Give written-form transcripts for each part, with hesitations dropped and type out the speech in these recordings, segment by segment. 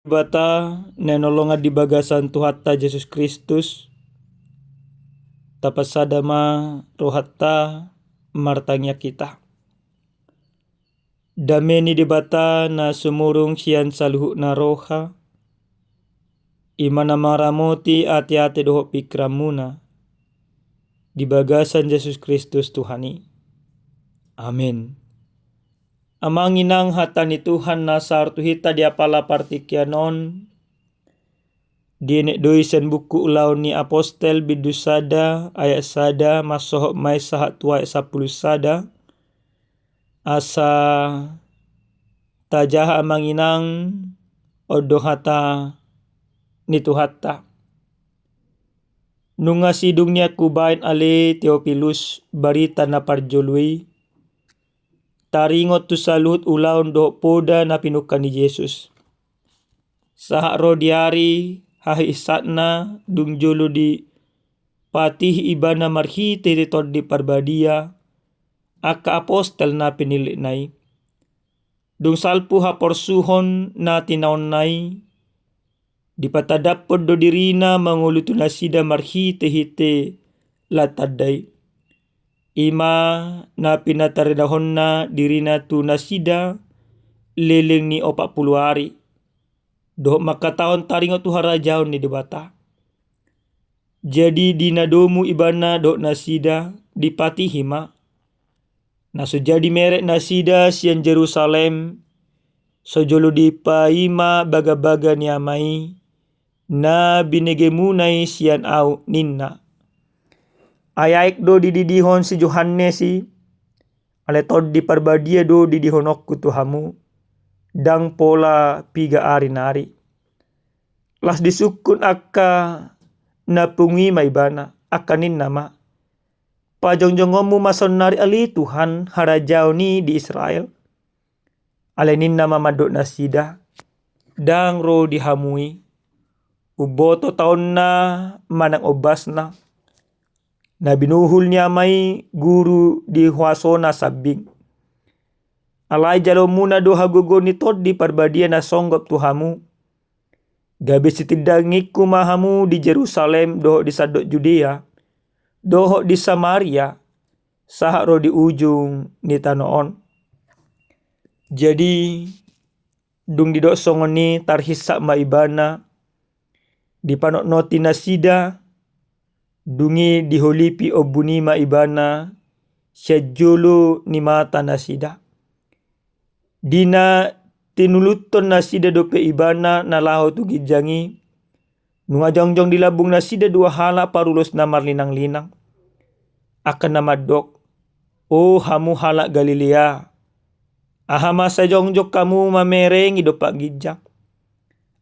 Bata nenolonga di bagasan Tuhatta Yesus Kristus tapasadama rohatta martangnya kita. Dameni di bata na sumurung sian saluhu na roha imana maramoti ati-ati doho pikramuna di bagasan Yesus Kristus Tuhani. Amin. Amanginang hatani Tuhan na sartuhita di apala partikianon Dine doisen buku ulau ni apostel bidus sada ayat sada masohok mai sahat tua 10 sada asa tajaha amanginang odo hata nitu hatta nunga sidungnya kubain ale Theophilus barita na parjolui taringot tu salut ulaun do poda na pinukan ni Yesus saha rodiari hahi isatna dung jolo di patih ibana marhi teritor di parbadia aka apostel na pinilik nai dung salpu haporsuhon na tinaon nai di patadapod do dirina mangulutu nasida marhi tehite latadai ima na pinataridahon na dirina tu nasida leleng ni 40 hari do makataon taringo tu harajaon ni debata. Jadi dinadomu ibana do nasida dipati hima. Naso jadi merek nasida sian Jerusalem sojolo dipaima baga-baga niamai na binegemunai sian au ninna. Ayaik do dididihon si Johannesi ale tod di parbadia do didihonokku tuhamu dang pola piga ari nari. Las disukun akka napungi maibana akanin nama. Pajonjongomu mason nari ali Tuhan harajau ni di Israel. Alenin nama madok nasida. Dang ro dihamui. Uboto taon na manang obasna. Nabinuhul niya may guru di huasona sabing. Alay jalo muna do hagogo ni tod di parbadia na songgop tuhamu. Gabi sitidangikku mahamu di Jerusalem doho di sadok Judea. Doho di Samaria. Saharo di ujung ni tanoon. Jadi dung didok songon ni tarhisak maibana. Di panok noti nasida. Dungi diholipi obuni maibana. Syajulu ni mata nasida. Dina tinuluton nasida dope ibana na laho tu gijangi. Nunga jongjong dilabung nasida dua hala parulos na marlinang-linang. Akan nama dok. Oh hamu halak Galilea. Ahama sajongjok kamu mamerengi dopak gijang.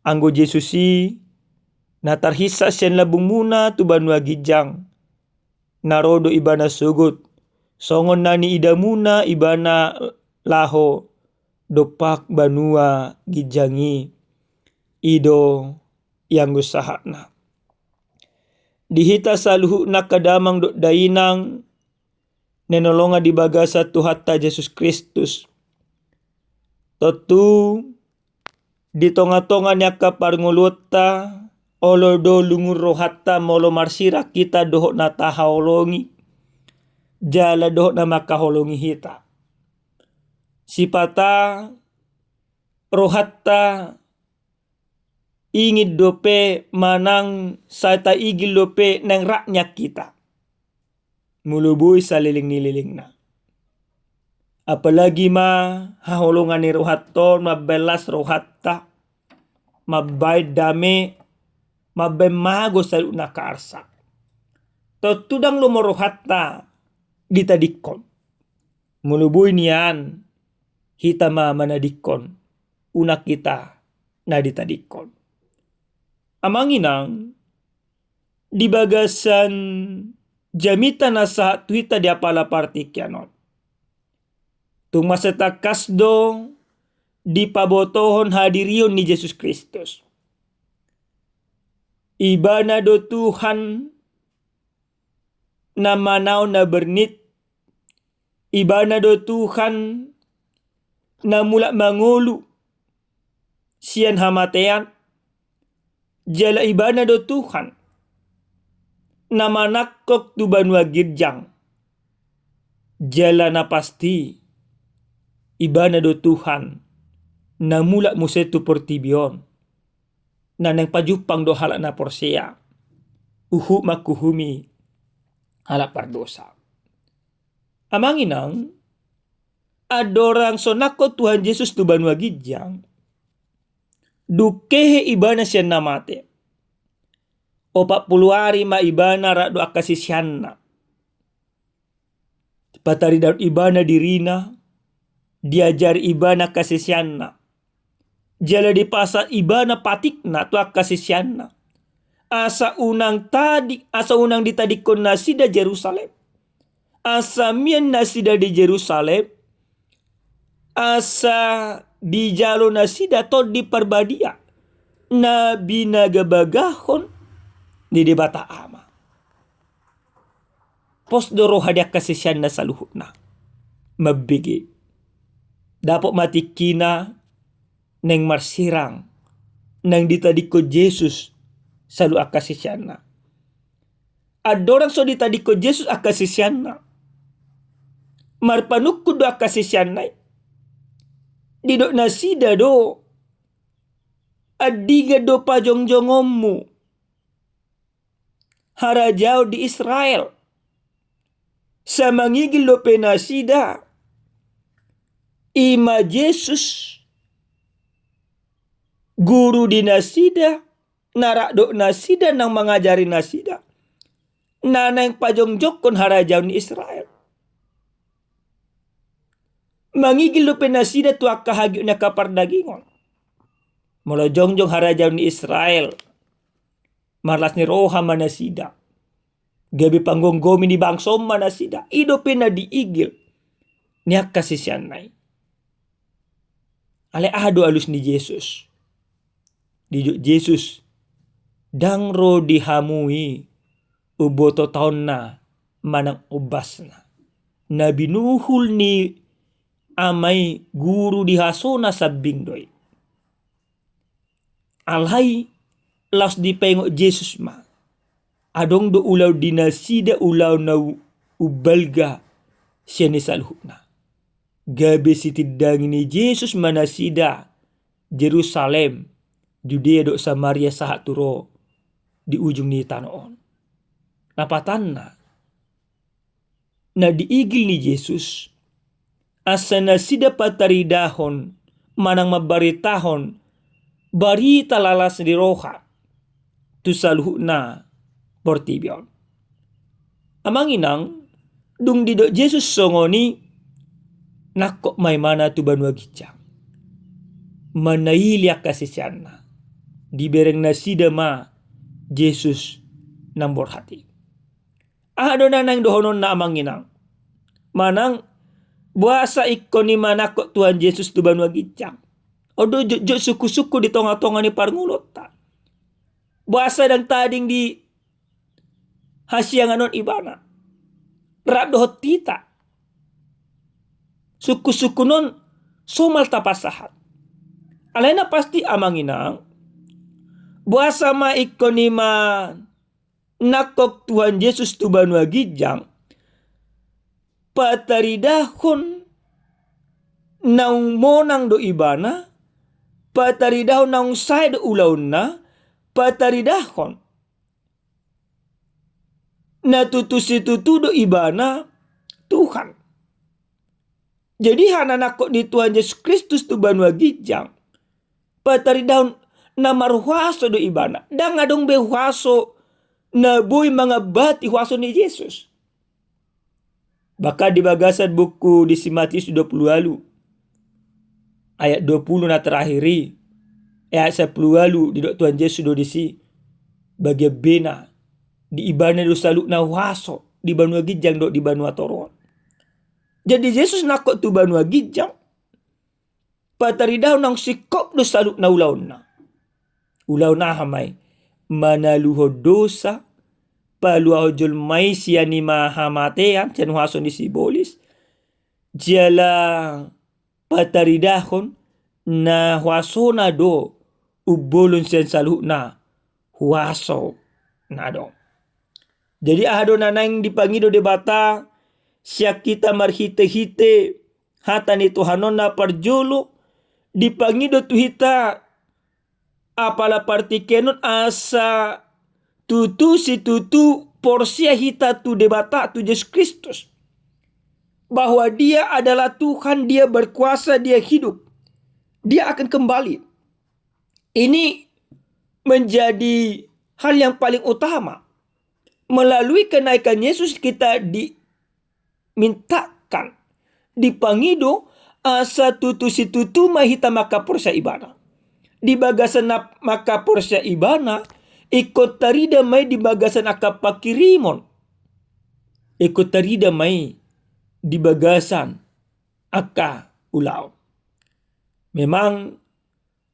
Anggo Jesusi. Na tarhisa sian labung muna tu banua gijang. Narodo ibana sugut. Songon nani idamuna ibana laho. Dopak banua gijangi. Ido yang usahana. Dihita saluhu nakadamang dok dainang. Nenolonga di bagasa Tuhatta Yesus Kristus. Totu di tonga-tonga nyaka parnguluta. Olo do lungur rohatta molo marsira kita dohok na tahaolongi. Jala dohok na makaholongi hita. Sipata rohatta ingid dope manang saita igil dope nang raknya kita. Mulubui saliling nililing na. Apalagi ma haholongan ni rohatton mabelas rohatta. Mabait dame mabemago sa nakaarsa. Tutudang lumorohatta ditadikon. Mulubui niyan hita manadikon. Una kita na ditadikon. Amanginang di bagasan jamita na sa tuita di apala partikyanon. Tung masetakas do di pabotohon hadirion ni Yesus Kristus. Ibana do Tuhan na manaw na bernit. Ibana do Tuhan na mula mangulu. sian hamatean, jala ibana do Tuhan, nama nakok tu banua girjang, jala na pasti, ibana do Tuhan, namula musetu portibion, nanang pajupang do halak na porsea, uhu makuhumi halak pardosa. Amanginang, adorang sonako Tuhan Yesus tu banua gijang, dukehe ibana siya namate. 40 hari ma ibana rado akasisyanna. Patari daun ibana dirina, diajari ibana kasisyanna. Jala di pasar ibana patikna tu akasisyanna. Asa unang ditadikon nasida Jerusalem. Asa mian nasida di Jerusalem. Asa di jalo nasida to di perbadia. Nabi nagabagahon di debata ama. Pos doro hadiah kasisyan na saluhut na. Mabigi. Dapat matikina neng marsirang nang ditadiko Jesus salu akasisyan na. Adorang so ditadiko Jesus akasisyan na. Marpanukku do akasisyan na. Didok nasida do. Adiga do pajongjongommu. Harajau di Israel. Sa mangigil do penasida. Ima Jesus. Guru di nasida. Narak do nasida nang mengajari nasida. Nanang pajongjok kon harajau di Israel. Mangigil do penasida tu akahagyo na kapardagingon. Mula jongjong harajau ni Israel. Marlas ni roha manasida. Gabi panggonggomi ni bangsom manasida. Ido pena diigil. Niyak kasisyan nai. Ale ado alus ni Jesus. Dijuk Jesus. Dangro dihamui. Uboto taon na. Manang ubas na. Nabinuhul ni amay guru dihasona sabing doy. Alhay laos di pengok Jesus ma. Adong do ulaw dinasida ulaw na ubalga siya ni saluhut na. Gabi si tidang ni Jesus manasida Jerusalem, Judea do Samaria sahat turo di ujung ni tanoon. Napatan na diigil ni Jesus asa nasida pataridahon manang mabaritahon barita lalas di roha tu saluhut na portibion. Amanginang dung didok Jesus songoni nakok may mana tu banua gijang. Manailyak kasisyan na. Dibereng nasida ma Jesus nambor hati. Ado na nang dohonon na amanginang. Manang buasa ikon ni manakok Tuhan Yesus tu banua gijang. Odo jo suku-suku di tonga-tonga ni parngulot ta. Buasa dan tading di hasyanganon ibana. Rap dohot tita. Suku-suku non somal tapasahat. Alena pasti amanginang. Buasa ma ikon ni nakok Tuhan Yesus tu banua gijang. Pataridahon naung monang do ibana. Pataridahon naung say do ulaun na. Pataridahon natutusi tutudo ibana Tuhan. Jadi hananakok di Tuhan Yesus Kristus tu banua gijang. Pataridahon na marhuaso do ibana. Dan ngadong behuaso na boy mga bati huaso ni Jesus. Baka di bagasan buku di Matius 20 lalu. Ayat 20 na terakhiri. Ayat 10 lalu di Tuhan Yesus do disi. Bagi bena. Di ibana do saluk na huaso. Di banua gijang do di banua toron. Jadi Yesus nakok tu banua gijang. Pataridaw nang sikop do saluk na ulaw na. Ulaw na hamay. Manaluho dosa. Paluaho jul may siya ni mahamatean. Siya nuhaso ni sibolis. Jala pataridahon na huaso na do ubolon siyan saluhut na huaso na do. Jadi ado nanang dipangido de bata siya kita marhite-hite hata ni Tuhanon na parjolo dipangido tu hita apala partikenon asa tutu si tutu porsia hita tu de bata tu Yesus Kristus, bahwa dia adalah Tuhan, dia berkuasa, dia hidup, dia akan kembali. Ini menjadi hal yang paling utama. Melalui kenaikan Yesus kita dimintakan, dipangido asa tutu si tutu mahita maka porsia ibana. Di bagasan maka porsia ibana ikut tarida may di bagasan aka pakirimon. Ikut tarida may di bagasan aka ulaw. Memang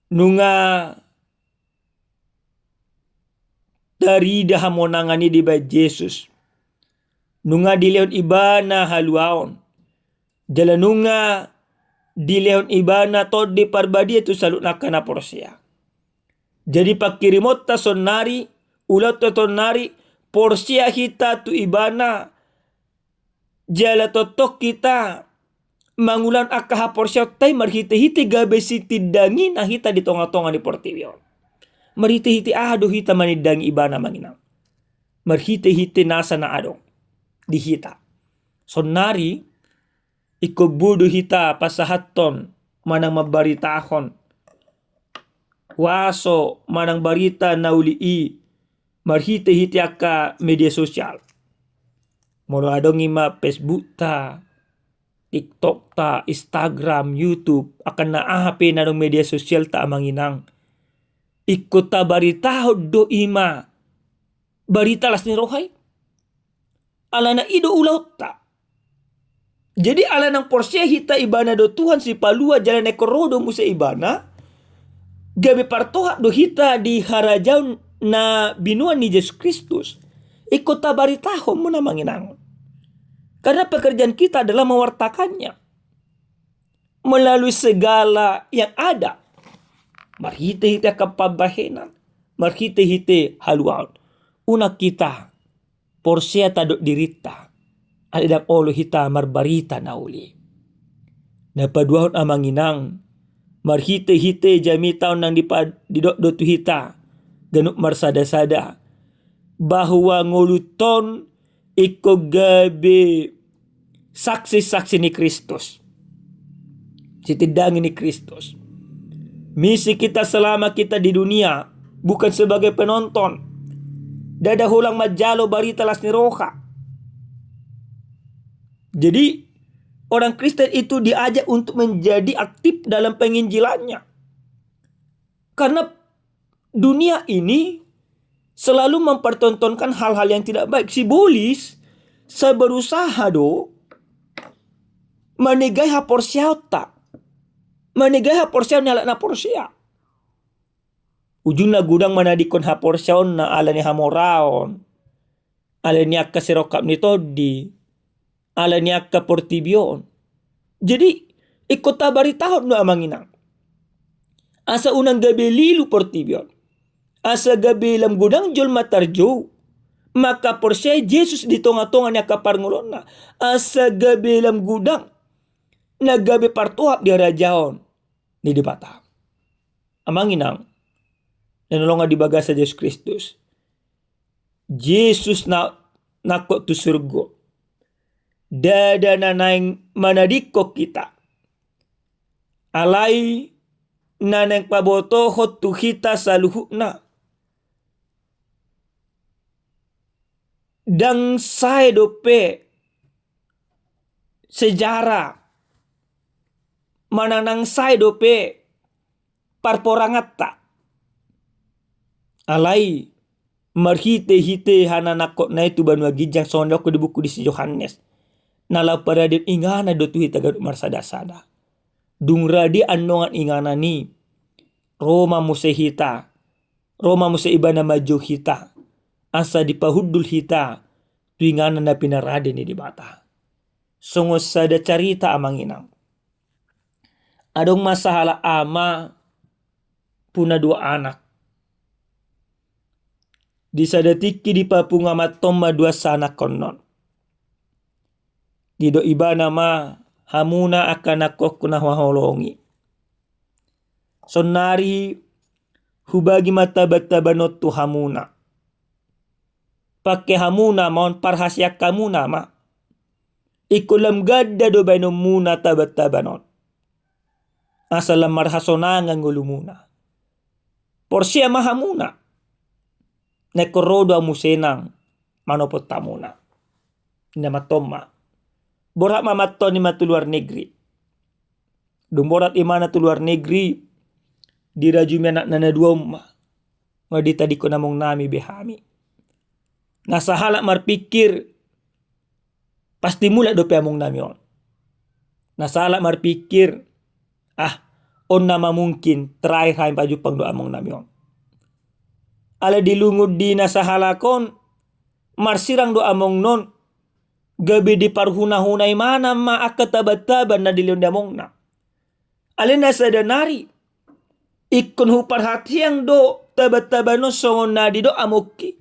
nunga tarida hamonangani di ba Jesus. Nunga dileon ibana haluaon. Jala nunga dileon ibana to di parbadi itu salut nakana porsia. Jadi pakirimot ta sonari ulat to tonari porsia hita tu ibana jala totok kita mangulan akaha porsia tay marhite-hite gabe siti dangi na hita di tonga-tonga di portiwion. Marhite-hite ado hita manidang ibana manginang. Marhite-hite nasa na adong di hita. Sonari ikubudo hita pasahaton manang mabaritahon. Waso manang barita na ulii marhite-hite aka media sosial. Mono adong ima Facebook ta, TikTok ta, Instagram, YouTube akan naahape na dong media sosial ta amanginang. Ikut ta barita do ima barita las ni rohay. Ala na ido ulaw ta. Jadi ala nang porsia hita ibana do Tuhan si palua jalan ekorodo musa ibana. Gabi partoha do hita di harajaw na binuan ni Yesus Kristus. Ikut ta baritaho mo na manginangon. Karena pekerjaan kita adalah mewartakannya. Melalui segala yang ada. Marhite-hite kapabahenan. Marhite-hite haluan. Una kita porsia tadok dirita. Alidang olo hita marbarita na uli. Napaduahon amanginang. Marhite-hite jami taon nang didok do tu hita. Ganuk marsada-sada. Bahwa nguluton iko gabe saksi-saksi ni Kristus. Sitidangin ni Kristus. Misi kita selama kita di dunia bukan sebagai penonton. Dada hulang majalo barita las ni roha. Jadi orang Kristen itu diajak untuk menjadi aktif dalam penginjilannya. Karena dunia ini selalu mempertontonkan hal-hal yang tidak baik. Si bolis sa berusaha do manigay ha porsiyaw ta. Manigay ha porsiyaw na ala na porsiya. Ujung na gudang manadikon ha porsiyaw na ala ni hamoraon. Ala ni akka sirokap ni todi. Ala ni akka portibyon. Jadi ikut tabaritahon no amanginang. Asa unang gabi lilu portibyon. Asa gabi lam gudang jol matarjo. Maka porsiya Jesus di tonga-tonga niya kaparngulon na. Asa gabi lam gudang. Nagabi partuhap di rajaon. Ni dibata. Amanginang. Nanulungan di baga sa Yesus Kristus. Jesus na nakot tu surgo. Dada na naing manadikok kita. Alay na nang pabotohot tu kita sa luhuk na. Dang say dope sejarah mananang say dope parporangat ta. Alay marhite-hite hananakot na itu banwa gijang sondok ko di buku di si Yohanes. Nala para din ingana do tu hita gaduk marsada-sada. Dungra di anongan ingana ni Roma musehita. Roma museiba na maju hita. Asa dipahudul hita. Tu ingana na pinarade ni dibata. Sungos sada carita amanginang. Adong masalah ama puna 2 anak. Di sadatiki di papunga matomma 2 sanak konon. Dido ibana ma hamuna akan aku kuna waholongi. Sonari hubagi mata-bata-banot tu hamuna. Pakai hamuna maun parhasyak kamuna ma. Ikulam gadda do baino muna tabat-tabanot. Asalam marhasonangan ngulumuna. Porsia mahamuna. Nekorodo amusenang manopot tamuna. Namatoma. Borak mamaton ni matu luar negeri. Dumborat imana tu luar negeri. Dirajumi anak nana 2 umma. Ngadita di ko namong nami behami. Nasahala marpikir. Pasti mula dope among nami on. Nasahala marpikir. On nama mungkin terakhir haim pajupang do among nami on. Ala dilungud di nasahala kon. Marsirang do among non. Gabi di parhuna-hunay mana ma akatabat-taban na dilion di among na. Alin nasa danari. Ikon huparhatiang do tabat-tabano songon na di do amuki.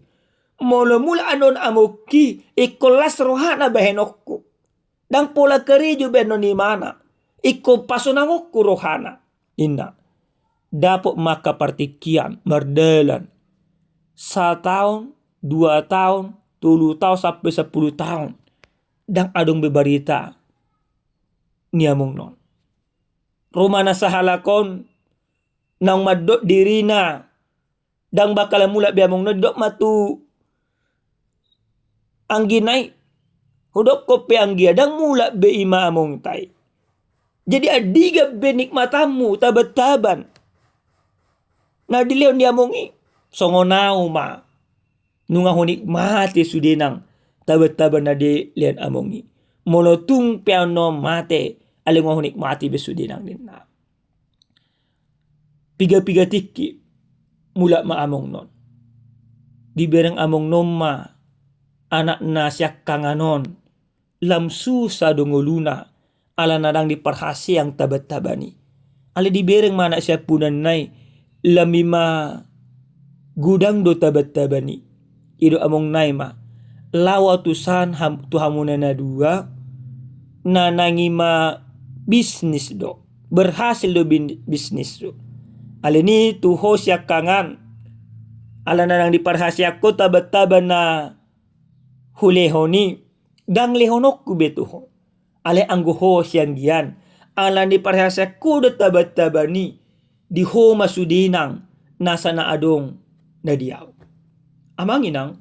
Mula-mula anon amuki. Ikon las rohana bahenokku. Dang pola kerijo benon ni mana. Ikon pasonangokku rohana. Inna. Dapok maka partikian. Mardalan. 1 tahun. 2 tahun. 3 tahun sampai 10 tahun. Dang adong bebarita. Niamong non. Romana sahalakon. Nang madot dirina. Dang bakal mula biamong non. Dok matu. Angginay. Hudok kope anggia. Dang mula be ima among tay. Jadi adiga benikmatamu tabat-taban. Na dileon diamongi. Songonau ma. Nunga hunikmati sudinang tabat-taban na dileon amongi. Molotung piano mate. Aling hunikmati besudinang din na. Piga-piga tiki. Mula ma among non. Diberang among non ma. Anak na siyak kanganon. Lamsu sa dongoluna. Ala nadang diparhasi ang tabat-tabani. Ala dibereng mana siya punanay. Lamima gudang do tabat-tabani. Ido among naima. Lawa tusan tu hamuna na 2. Na nangima bisnis do. Berhasil do bisnis do. Ala ni tuho siya kangan. Ala nadang diparhasi ako tabat-taban na hulehoni. Dang lehonok kubetuho. Ale anggoho siyang gian. Ala ni parhasa kuda tabat-tabani. Di ho masudinang. Nasa na adong na diyaw. Amang inang.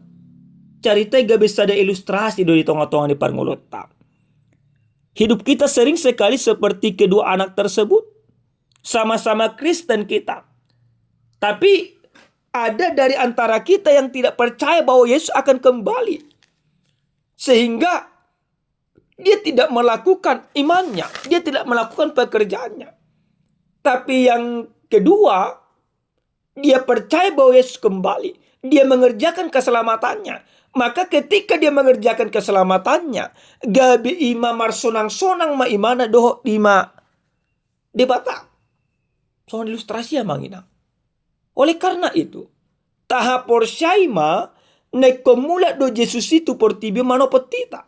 Caritay gabis sada ilustrasi do di tonga-tonga ni Parngulota. Hidup kita sering sekali seperti kedua anak tersebut. Sama-sama Kristen kita. Tapi ada dari antara kita yang tidak percaya bahwa Yesus akan kembali. Sehingga dia tidak melakukan imannya. Dia tidak melakukan pekerjaannya. Tapi yang kedua, dia percaya bahwa Yesus kembali. Dia mengerjakan keselamatannya. Maka ketika dia mengerjakan keselamatannya, gabi ima marsonang-sonang ma imana doho ima debata. Soal ilustrasi ya mangina. Oleh karena itu, tahap porsyaima nekomula do Yesus itu portibio manopotita.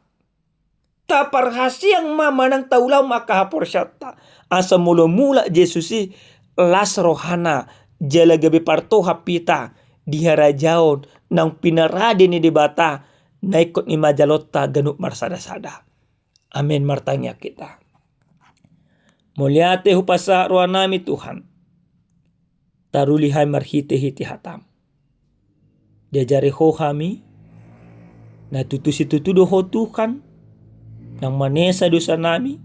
Taparhasi yang mamanang taulau maka hapor syata. Asa mula-mula Yesusi las rohana jala gabe parto hapita diharajaon nang pinarade ni debata naikot ni majalota ganuk marsada-sada. Amin martanya kita. Muliate hupasa roa nami Tuhan. Tarulihai marhite-hiti hatam. Diajari ho kami. Na tutusi tutudo ho Tuhan. Nang manesa dosa nami.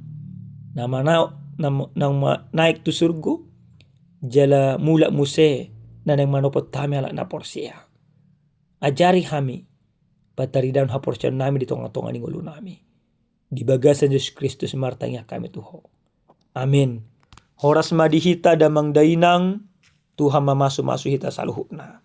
Nang naik tu surgo. Jala mula muse. Na nang manopot kami ala na porsia. Ajari kami. Pataridan ha porsia nami di tonga-tonga ni ngulu nami. Di bagasan Yesus Kristus martanya kami tuho. Amin. Horas madihita damang dainang. Tuhan mamasu-masu hita saluhutna.